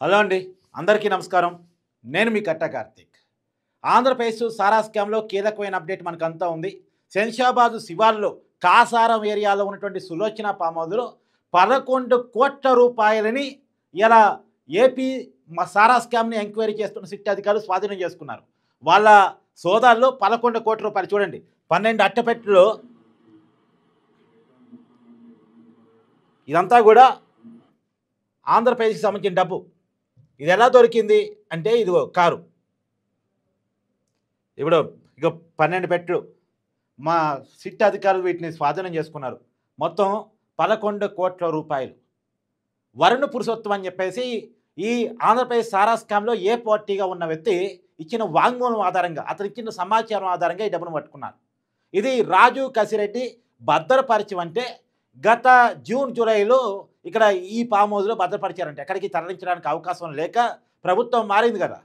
Hello అండి, అందరికీ నమస్కారం. నేను మీ కట్టా కార్తీక్. ఆంధ్రప్రదేశ్ సారా స్కామ్లో కీలకమైన అప్డేట్ మనకంతా ఉంది. శంషాబాద్ శివార్లో కాసారం ఏరియాలో ఉన్నటువంటి సులోచన ఫామ్ హౌస్లో 11 కోట్ల రూపాయలని ఇలా ఏపీ సారా స్కామ్ని ఎంక్వైరీ చేస్తున్న సిట్ అధికారులు స్వాధీనం చేసుకున్నారు. వాళ్ళ సోదాల్లో 11 కోట్ల రూపాయలు చూడండి, 12 అట్టపెట్టెలో ఇదంతా కూడా ఆంధ్రప్రదేశ్కి సంబంధించిన డబ్బు. ఇది ఎలా దొరికింది అంటే, ఇదిగో కారు, ఇప్పుడు ఇక 12 పెట్టెలు మా సిట్ అధికారులు వీటిని స్వాధీనం చేసుకున్నారు. మొత్తం 11 కోట్ల రూపాయలు. వరుణ్ పురుషోత్తం అని చెప్పేసి ఈ ఆంధ్రప్రదేశ్ సారా స్కామ్లో ఏ పార్టీగా ఉన్న వ్యక్తి ఇచ్చిన వాంగ్మూలం ఆధారంగా, అతను ఇచ్చిన సమాచారం ఆధారంగా ఈ డబ్బును పట్టుకున్నారు. ఇది రాజు కసిరెడ్డి భద్రపరిచయం అంటే గత జూన్ జూలైలో ఇక్కడ ఈ ఫామ్ హౌస్లో భద్రపరిచారంటే ఎక్కడికి తరలించడానికి అవకాశం లేక ప్రభుత్వం మారింది కదా.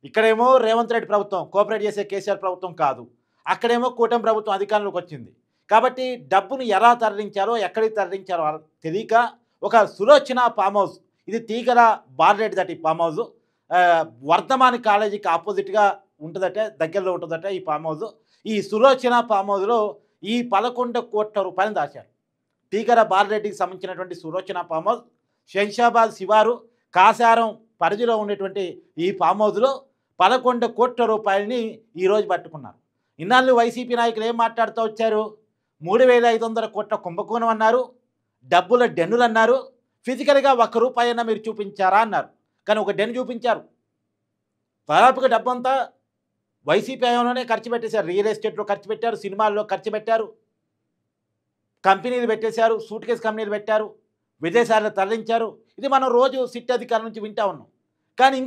ఇక్కడేమో రేవంత్ రెడ్డి ప్రభుత్వం, కోఆపరేట్ చేసే కేసీఆర్ ప్రభుత్వం కాదు, అక్కడేమో కూటమి ప్రభుత్వం అధికారంలోకి వచ్చింది. కాబట్టి డబ్బును ఎలా తరలించారో ఎక్కడికి తరలించారో తెలియక ఒక సులోచన ఫామ్ హౌస్, ఇది తీగల బార్రెడ్డి దట్ ఈ ఫామ్ హౌస్ వర్ధమాన్ కాలేజీకి ఆపోజిట్గా ఉంటుందట, దగ్గరలో ఉంటుందట ఈ ఫామ్ హౌస్. ఈ సులోచన ఫామ్ హౌస్లో ఈ 11 కోట్ల రూపాయలు దాచారు. తీగల బార్రెడ్డికి సంబంధించినటువంటి సులోచన ఫామ్ హౌస్ శంషాబాద్ శివారు కాసారం పరిధిలో ఉండేటువంటి ఈ ఫామ్ హౌస్లో 11 కోట్ల రూపాయలని ఈరోజు పట్టుకున్నారు. ఇన్నాళ్ళు వైసీపీ నాయకులు ఏం మాట్లాడుతూ వచ్చారు? 3,500 కోట్ల కుంభకోణం అన్నారు, డబ్బుల డెన్నులు అన్నారు, ఫిజికల్గా 1 రూపాయి అయినా మీరు చూపించారా అన్నారు. కానీ ఒక డెన్ చూపించారు. దాదాపుగా డబ్బంతా వైసీపీ హయాంలోనే ఖర్చు పెట్టేశారు. రియల్ ఎస్టేట్లో ఖర్చు పెట్టారు, సినిమాల్లో ఖర్చు పెట్టారు, కంపెనీలు పెట్టేశారు, సూట్ కేసు కంపెనీలు పెట్టారు, విదేశాల్లో తరలించారు. ఇది మనం రోజు సిట్ అధికారుల నుంచి వింటా ఉన్నాం. కానీ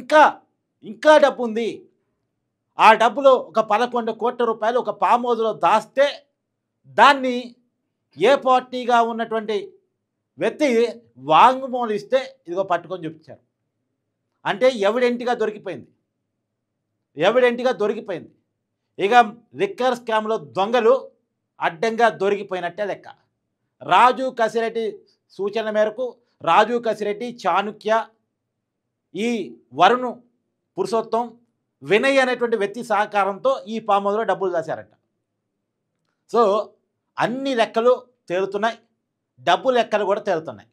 ఇంకా డబ్బు ఉంది. ఆ డబ్బులో ఒక 11 కోట్ల రూపాయలు ఒక ఫామ్ హౌస్లో దాస్తే దాన్ని ఏ పార్టీగా ఉన్నటువంటి వ్యక్తి వాంగ్మూలం ఇస్తే ఇదిగో పట్టుకొని చూపించారు. అంటే ఎవిడెంట్గా దొరికిపోయింది. ఇక లిక్కర్ స్కామ్లో దొంగలు అడ్డంగా దొరికిపోయినట్టే లెక్క. రాజు కసిరెడ్డి సూచనల మేరకు రాజు కసిరెడ్డి, చాణుక్య, ఈ వరుణ్ పురుషోత్తం, వినయ్ అనేటువంటి వ్యక్తి సహకారంతో ఈ ఫామ్ హౌస్లో డబ్బులు దాచారంట. సో అన్ని లెక్కలు తేలుతున్నాయి, డబ్బు లెక్కలు కూడా తేలుతున్నాయి.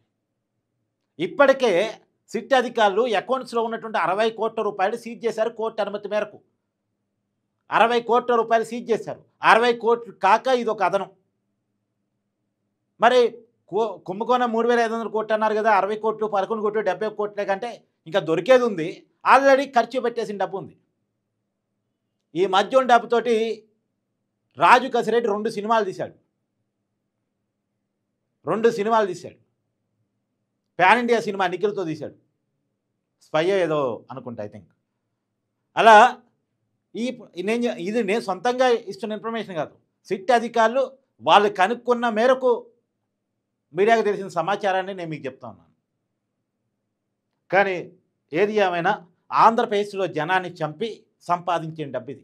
ఇప్పటికే సిట్ అధికారులు అకౌంట్స్లో ఉన్నటువంటి 60 కోట్ల రూపాయలు సీజ్ చేశారు. కోర్టు అనుమతి మేరకు 60 కోట్ల రూపాయలు సీజ్ చేశారు. 60 కోట్లు కాక ఇది ఒక అదనం. మరి కుంభకోణం 3,500 కోట్లు అన్నారు కదా, 60 కోట్లు, 11 కోట్లు, 70 కోట్లే కంటే ఇంకా దొరికేది ఉంది. ఆల్రెడీ ఖర్చు పెట్టేసిన డబ్బు ఉంది. ఈ మధ్యం డబ్బుతోటి రాజు కసిరెడ్డి 2 సినిమాలు తీశాడు. పాన్ ఇండియా సినిమా నిఖిల్తో తీశాడు. స్పై ఏదో అనుకుంటా, ఐ థింక్. అలా ఇది నేను సొంతంగా ఇస్తున్న ఇన్ఫర్మేషన్ కాదు. సిట్ అధికారులు వాళ్ళు కనుక్కున్న మేరకు మీడియాకు తెలిసిన సమాచారాన్ని నేను మీకు చెప్తా ఉన్నాను. కానీ ఏది ఏమైనా ఆంధ్రప్రదేశ్లో జనాన్ని చంపి సంపాదించిన డబ్బు ఇది.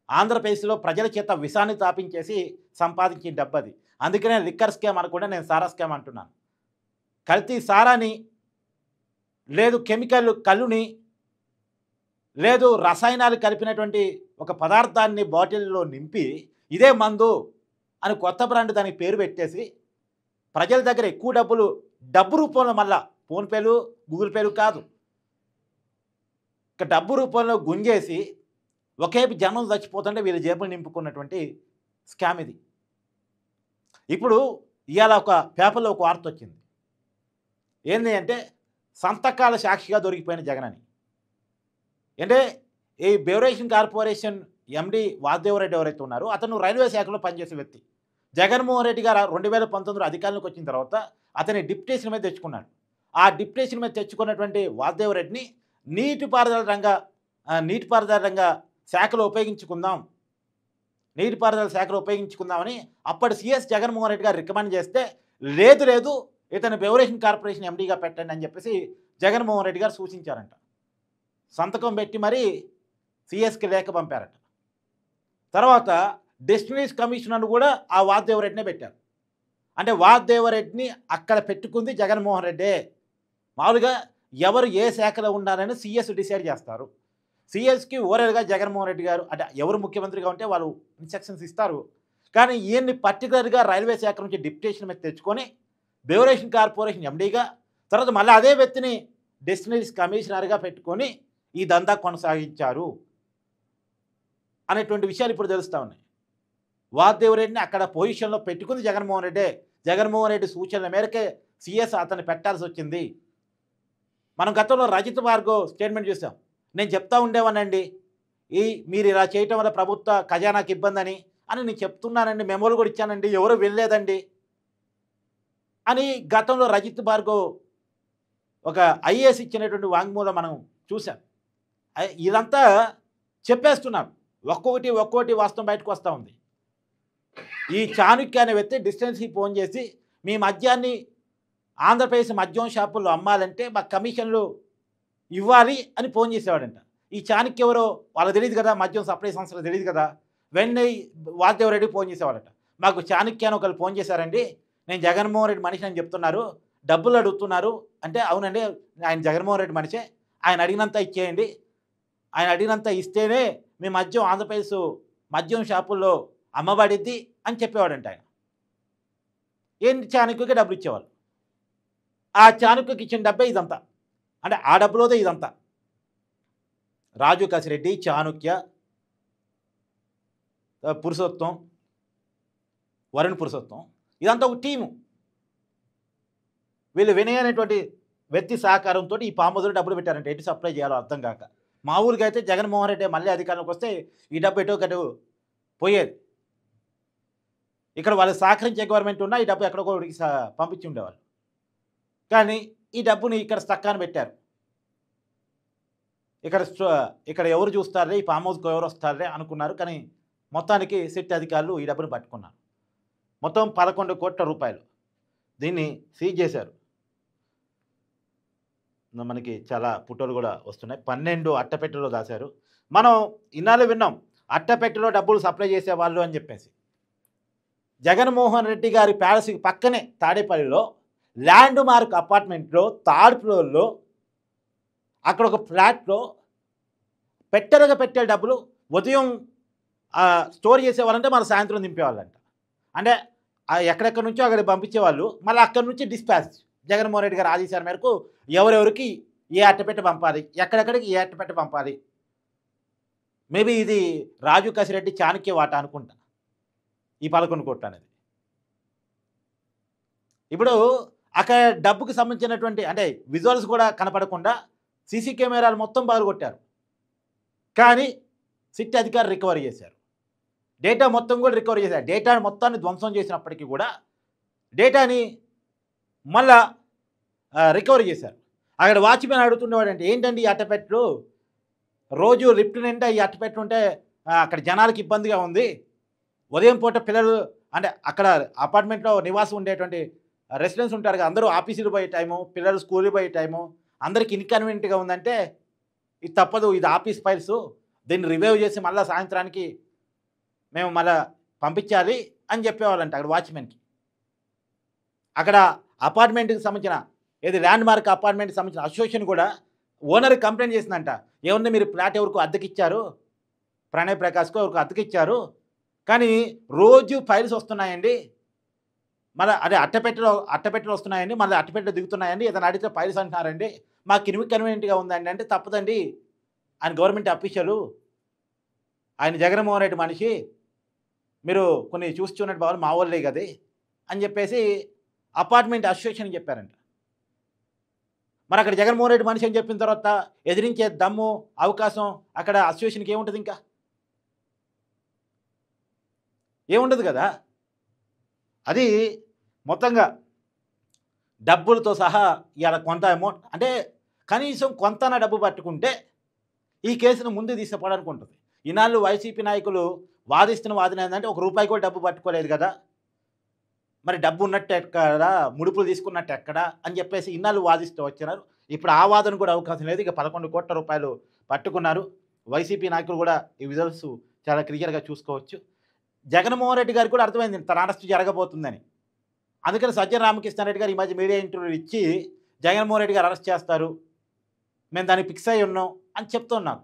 ఆంధ్రప్రదేశ్లో ప్రజల చేత విషాన్ని తాపించేసి సంపాదించిన డబ్బు అది. అందుకనే లిక్కర్ స్కామ్ అనకుండా నేను సారా స్కామ్ అంటున్నాను. కల్తీ సారాని, లేదు కెమికల్ కళ్ళుని, లేదు రసాయనాలు కలిపినటువంటి ఒక పదార్థాన్ని బాటిల్లో నింపి ఇదే మందు అని కొత్త బ్రాండ్ దానికి పేరు పెట్టేసి ప్రజల దగ్గర ఎక్కువ డబ్బు రూపంలో, మళ్ళా ఫోన్పేలు, గూగుల్ పేలు కాదు, ఇక డబ్బు రూపంలో గుంజేసి ఒకేపు జనం చచ్చిపోతుంటే వీళ్ళ జేబులు నింపుకున్నటువంటి స్కామ్ ఇది. ఇప్పుడు ఇవాళ ఒక పేపర్లో ఒక వార్త వచ్చింది. ఏంది అంటే, సంతకాల సాక్షిగా దొరికిపోయిన జగన్ అని. అంటే ఈ బెవరేషన్ కార్పొరేషన్ ఎండి వాసుదేవరెడ్డి ఎవరైతే ఉన్నారో అతను రైల్వే శాఖలో పనిచేసే వ్యక్తి. జగన్మోహన్ రెడ్డి గారు 2019లో అధికారంలోకి వచ్చిన తర్వాత అతని డిప్యుటేషన్ మీద తెచ్చుకున్నాడు. ఆ డిప్యుటేషన్ మీద తెచ్చుకున్నటువంటి వాసుదేవరెడ్డిని నీటిపారుదల రంగ శాఖలో ఉపయోగించుకుందామని అప్పటి సీఎస్ జగన్మోహన్ రెడ్డి గారు రికమెండ్ చేస్తే, లేదు ఇతను బెవరేషన్ కార్పొరేషన్ ఎండీగా పెట్టండి అని చెప్పేసి జగన్మోహన్ రెడ్డి గారు సూచించారంట. సంతకం పెట్టి మరీ సిఎస్కి లేఖ పంపారట. తర్వాత డెస్టినీస్ కమిషనర్ కూడా ఆ వాసుదేవరెడ్డినే పెట్టారు. అంటే వాసుదేవరెడ్డిని అక్కడ పెట్టుకుంది జగన్మోహన్ రెడ్డే. మామూలుగా ఎవరు ఏ శాఖలో ఉండాలని సీఎస్ డిసైడ్ చేస్తారు. సీఎస్కి ఓవరాల్గా జగన్మోహన్ రెడ్డి గారు అంటే ఎవరు ముఖ్యమంత్రిగా ఉంటే వాళ్ళు ఇన్స్ట్రక్షన్స్ ఇస్తారు. కానీ ఈయన్ని పర్టికులర్గా రైల్వే శాఖ నుంచి డిప్యుటేషన్ మీద తెచ్చుకొని బెవరేషన్ కార్పొరేషన్ ఎండీగా, తర్వాత మళ్ళీ అదే వ్యక్తిని డెస్టినరీస్ కమిషనర్గా పెట్టుకొని ఈ దందా కొనసాగించారు అనేటువంటి విషయాలు ఇప్పుడు తెలుస్తూ ఉన్నాయి. వాసుదేవరెడ్డిని అక్కడ పొజిషన్లో పెట్టుకుంది జగన్మోహన్ రెడ్డే. జగన్మోహన్ రెడ్డి సూచనల మేరకే సీఎస్ అతన్ని పెట్టాల్సి వచ్చింది. మనం గతంలో రజిత్ భార్గవ్ స్టేట్మెంట్ చూసాం. నేను చెప్తా ఉండేవానండి, మీరు ఇలా చేయటం వల్ల ప్రభుత్వ ఖజానాకి ఇబ్బంది అని నేను చెప్తున్నానండి, మెమోలు కూడా ఇచ్చానండి, ఎవరు వెళ్ళలేదండి అని గతంలో రజిత్ భార్గవ్ ఒక ఐఏఎస్ ఇచ్చినటువంటి వాంగ్మూలం మనం చూసాం. ఇదంతా చెప్పేస్తున్నారు. ఒక్కొక్కటి వాస్తవం బయటకు వస్తూ ఉంది. ఈ చాణుక్య అనే వ్యక్తి డిస్టెన్స్కి ఫోన్ చేసి మీ మద్యాన్ని ఆంధ్రప్రదేశ్ మద్యం షాపుల్లో అమ్మాలంటే మాకు కమిషన్లు ఇవ్వాలి అని ఫోన్ చేసేవాడంట. ఈ చాణుక్య ఎవరో వాళ్ళకి తెలియదు కదా, మద్యం సప్లై సంస్థలు తెలియదు కదా. వెంటనే వాసుదేవరెడ్డి ఫోన్ చేసేవాడట. మాకు చాణుక్య అని ఒకరు ఫోన్ చేశారండి, నేను జగన్మోహన్ రెడ్డి మనిషి అని చెప్తున్నారు, డబ్బులు అడుగుతున్నారు అంటే, అవునండి ఆయన జగన్మోహన్ రెడ్డి మనిషే, ఆయన అడిగినంత ఇచ్చేయండి, ఆయన అడిగినంత ఇస్తేనే మీ మద్యం ఆంధ్రప్రదేశ్ మద్యం షాపుల్లో అమ్మబడిద్ది అని చెప్పేవాడంట ఆయన. ఏంటి చాణుక్యకి డబ్బులు ఇచ్చేవాళ్ళు. ఆ చాణుక్యకి ఇచ్చిన డబ్బే ఇదంతా, అంటే ఆ డబ్బులోదే ఇదంతా. రాజు కసిరెడ్డి, చాణుక్య, పురుషోత్తం, వరుణ్ పురుషోత్తం, ఇదంతా ఒక టీము. వీళ్ళు వినయ్ అనేటువంటి వ్యక్తి సహకారంతో ఈ పాముదులు డబ్బులు పెట్టారంటే ఎటు సప్లై చేయాలో అర్థం కాక. మామూలుగా అయితే జగన్మోహన్ రెడ్డి మళ్ళీ అధికారంలోకి వస్తే ఈ డబ్బు ఎటో కటు పోయేది. ఇక్కడ వాళ్ళు సహకరించే గవర్నమెంట్ ఉన్నా ఈ డబ్బు ఎక్కడికో పంపించి ఉండేవాళ్ళు. కానీ ఈ డబ్బుని ఇక్కడ స్తక్కాన పెట్టారు. ఇక్కడ ఎవరు చూస్తారే, ఈ ఫామ్ హౌస్కి ఎవరు వస్తారే అనుకున్నారు. కానీ మొత్తానికి సిట్ అధికారులు ఈ డబ్బును పట్టుకున్నారు. మొత్తం 11 కోట్ల రూపాయలు దీన్ని సీజ్ చేశారు. మనకి చాలా ఫోటోలు కూడా వస్తున్నాయి. 12 అట్టపెట్టెలో దాశారు. మనం ఇన్నాళ్ళు విన్నాం అట్టపెట్టెలో డబ్బులు సప్లై చేసేవాళ్ళు అని చెప్పేసి. జగన్మోహన్ రెడ్డి గారి ప్యాలెస్కి పక్కనే తాడేపల్లిలో ల్యాండ్ మార్క్ అపార్ట్మెంట్లో థర్డ్ ఫ్లోర్లో అక్కడ ఒక ఫ్లాట్లో పెట్టెలుగా పెట్టే డబ్బులు ఉదయం స్టోర్ చేసేవాళ్ళంటే మన సాయంత్రం దింపేవాళ్ళంట. అంటే ఎక్కడెక్కడి నుంచో అక్కడికి పంపించేవాళ్ళు, మళ్ళీ అక్కడి నుంచి డిస్పాచ్ జగన్మోహన్ రెడ్డి గారు ఆదేశాల మేరకు ఎవరెవరికి ఏ అట్టపెట్ట పంపాలి, ఎక్కడెక్కడికి ఏ అట్టపెట్ట పంపాలి. మేబీ ఇది రాజు కసిరెడ్డి చాణుక్య వాటా అనుకుంటా ఈ 11 కోట్లు అనేది. ఇప్పుడు అక్కడ డబ్బుకి సంబంధించినటువంటి అంటే విజువల్స్ కూడా కనపడకుండా సీసీ కెమెరాలు మొత్తం బాగుకొట్టారు. కానీ సిట్ అధికారులు రికవరీ చేశారు. డేటా మొత్తం కూడా రికవరీ చేశారు. డేటాని మొత్తాన్ని ధ్వంసం చేసినప్పటికీ కూడా డేటాని మళ్ళా రికవరీ చేశారు. అక్కడ వాచ్మెన్ అడుగుతుండేవాడు అంటే, ఏంటండి ఈ అట్టపెట్టలు రోజు లిఫ్ట్ నిండా ఈ అట్టపెట్టలు ఉంటే అక్కడ జనాలకు ఇబ్బందిగా ఉంది, ఉదయం పూట పిల్లలు అంటే అక్కడ అపార్ట్మెంట్లో నివాసం ఉండేటువంటి రెసిడెన్స్ ఉంటారు కదా, అందరూ ఆఫీసులు పోయే టైము, పిల్లలు స్కూల్కి పోయే టైము, అందరికి ఇన్కన్వీనియంట్గా ఉందంటే ఇది తప్పదు, ఇది ఆఫీస్ ఫైల్స్, దీన్ని రివైవ్ చేసి మళ్ళీ సాయంత్రానికి మేము మళ్ళీ పంపించాలి అని చెప్పేవాళ్ళంట అక్కడ వాచ్మెన్కి. అక్కడ అపార్ట్మెంట్కి సంబంధించిన ఏది ల్యాండ్ మార్క్ అపార్ట్మెంట్కి సంబంధించిన అసోసియేషన్ కూడా ఓనర్కి కంప్లైంట్ చేసిందంట. ఏమన్నా మీరు ఫ్లాట్ ఎవరికి అద్దెకిచ్చారు, ప్రణయ్ ప్రకాష్కు ఎవరికి అద్దెకిచ్చారు, కానీ రోజు ఫైల్స్ వస్తున్నాయండి, మళ్ళీ అదే అట్టపెట్టెలు వస్తున్నాయండి, మళ్ళీ అట్టపెట్టెలు దిగుతున్నాయండి, ఏదైనా అడిగితే ఫైల్స్ అంటున్నారండి, మాకు ఇన్కన్వీనియంట్గా ఉందండి అంటే తప్పదండి, ఆయన గవర్నమెంట్ అఫీషియలు, ఆయన జగన్మోహన్ రెడ్డి మనిషి, మీరు కొన్ని చూస్తున్నట్టు బాగా మా వాళ్ళే కదా అని చెప్పేసి అపార్ట్మెంట్ అసోసియేషన్ చెప్పారంట. మరి అక్కడ జగన్మోహన్ రెడ్డి మనిషి అని చెప్పిన తర్వాత ఎదిరించే దమ్ము అవకాశం అక్కడ అసోసియేషన్కి ఏముంటుంది, ఇంకా ఏముండదు కదా. అది మొత్తంగా డబ్బులతో సహా ఇవాళ కొంత అమౌంట్ అంటే కనీసం కొంత డబ్బు పట్టుకుంటే ఈ కేసును ముందు తీసుకుపోవడానికి ఉంటుంది. ఈనాళ్ళు వైసీపీ నాయకులు వాదిస్తున్న వాదన ఏంటంటే ఒక రూపాయి కూడా డబ్బు పట్టుకోలేదు కదా, మరి డబ్బు ఉన్నట్టు ఎక్కడా, ముడుపులు తీసుకున్నట్టు ఎక్కడా అని చెప్పేసి ఇన్నాళ్ళు వాదిస్తూ వచ్చినారు. ఇప్పుడు ఆ వాదన కూడా అవకాశం లేదు. ఇక 11 కోట్ల రూపాయలు పట్టుకున్నారు. వైసీపీ నాయకులు కూడా ఈ విజువల్స్ చాలా క్లియర్గా చూసుకోవచ్చు. జగన్మోహన్ రెడ్డి గారికి కూడా అర్థమైంది తన అరెస్ట్ జరగబోతుందని. అందుకని సజ్జన రామకృష్ణారెడ్డి గారు ఈ మధ్య మీడియా ఇంటర్వ్యూలు ఇచ్చి జగన్మోహన్ రెడ్డి గారు అరెస్ట్ చేస్తారు, మేము దానికి ఫిక్స్ అయి ఉన్నాం అని చెప్తున్నాను.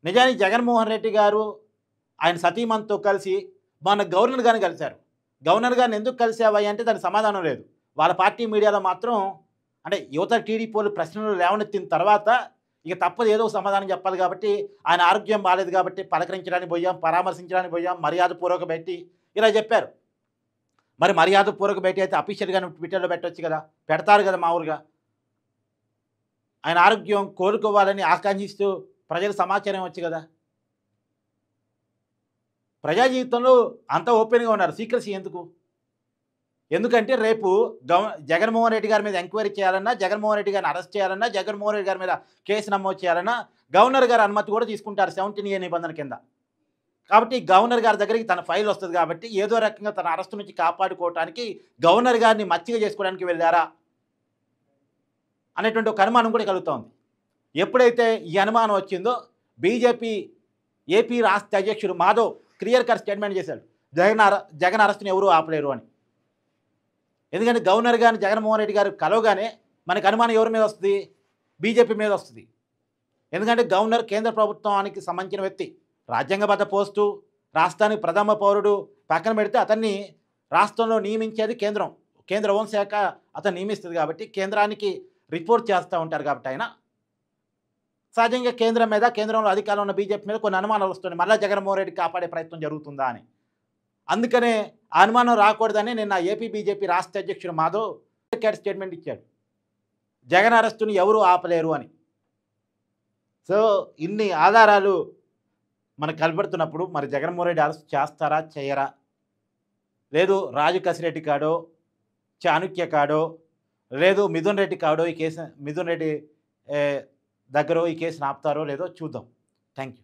నిజానికి జగన్మోహన్ రెడ్డి గారు ఆయన సతీమణితో కలిసి మొన్న గవర్నర్ గారిని కలిశారు. గవర్నర్ గారిని ఎందుకు కలిసావయ్య అంటే దానికి సమాధానం లేదు. వాళ్ళ పార్టీ మీడియాలో మాత్రం అంటే యువత టీడీపీ వాళ్ళు ప్రశ్నలు లేవనెత్తిన తర్వాత ఇక తప్పదు ఏదో ఒక సమాధానం చెప్పాలి కాబట్టి ఆయన ఆరోగ్యం బాలేదు కాబట్టి పలకరించడానికి పోయాం, పరామర్శించడానికి పోయాం, మర్యాదపూర్వక భేటీ ఇలా చెప్పారు. మరి మర్యాదపూర్వక భేటీ అయితే అఫీషియల్‌గానే ట్విట్టర్‌లో పెట్టొచ్చు కదా! పెడతారు కదా మామూలుగా. ఆయన ఆరోగ్యం కోలుకోవాలని ఆకాంక్షిస్తూ ప్రజలకు సమాచారం ఇవ్వచ్చు కదా! ప్రజా జీవితంలో అంత ఓపెన్‌గా ఉన్నారు. సీక్రెసీ ఎందుకు? ఎందుకంటే రేపు జగన్మోహన్ రెడ్డి గారి మీద ఎంక్వైరీ చేయాలన్నా, జగన్మోహన్ రెడ్డి గారిని అరెస్ట్ చేయాలన్నా, జగన్మోహన్ రెడ్డి గారి మీద కేసు నమోదు చేయాలన్నా గవర్నర్ గారి అనుమతి కూడా తీసుకుంటారు 17A నిబంధన కింద. కాబట్టి గవర్నర్ గారి దగ్గరికి తన ఫైల్ వస్తది కాబట్టి ఏదో రకంగా తన అరెస్ట్ నుంచి కాపాడుకోవటానికి గవర్నర్ గారిని మచ్చిక చేసుకోవడానికి వెళ్లారా అనేటువంటి ఒక అనుమానం కూడా కలుగుతోంది. ఎప్పుడైతే ఈ అనుమానం వచ్చిందో బీజేపీ ఏపీ రాష్ట్ర అధ్యక్షుడు మాధవ్ క్లియర్ కట్ స్టేట్మెంట్ చేశాడు. జగన్ అరెస్ట్‌ని ఎవరూ ఆపలేరు అని. ఎందుకంటే గవర్నర్ గారిని జగన్మోహన్ రెడ్డి గారు కలవగానే మనకు అనుమానం ఎవరి మీద వస్తుంది? బీజేపీ మీద వస్తుంది. ఎందుకంటే గవర్నర్ కేంద్ర ప్రభుత్వానికి సంబంధించిన వ్యక్తి. రాజ్యాంగబద్ధ పోస్టు, రాష్ట్రానికి ప్రథమ పౌరుడు పక్కన పెడితే అతన్ని రాష్ట్రంలో నియమించేది కేంద్రం. కేంద్ర హోంశాఖ అతను నియమిస్తుంది కాబట్టి కేంద్రానికి రిపోర్ట్ చేస్తూ ఉంటారు కాబట్టి ఆయన సహజంగా కేంద్రం మీద, కేంద్రంలో అధికారంలో ఉన్న బీజేపీ మీద కొన్ని అనుమానాలు వస్తున్నాయి. మళ్ళా జగన్మోహన్ రెడ్డి కాపాడే ప్రయత్నం జరుగుతుందా అని. అందుకనే ఆ అనుమానం రాకూడదని నిన్న ఏపీ బీజేపీ రాష్ట్ర అధ్యక్షుడు మాధవ్ క్లియర్ స్టేట్మెంట్ ఇచ్చాడు. జగన్ అరెస్టుని ఎవరూ ఆపలేరు అని. సో ఇన్ని ఆధారాలు మనకు కనబడుతున్నప్పుడు మరి జగన్మోహన్ రెడ్డి అరెస్ట్ చేస్తారా, చేయరా? లేదు రాజు కసిరెడ్డి కాడో, చాణుక్య కాడో, లేదు మిథున్ రెడ్డి కాడో ఈ కేసు మిథున్ రెడ్డి దగ్గర ఈ కేసును ఆపుతారో లేదో చూద్దాం. Thank you.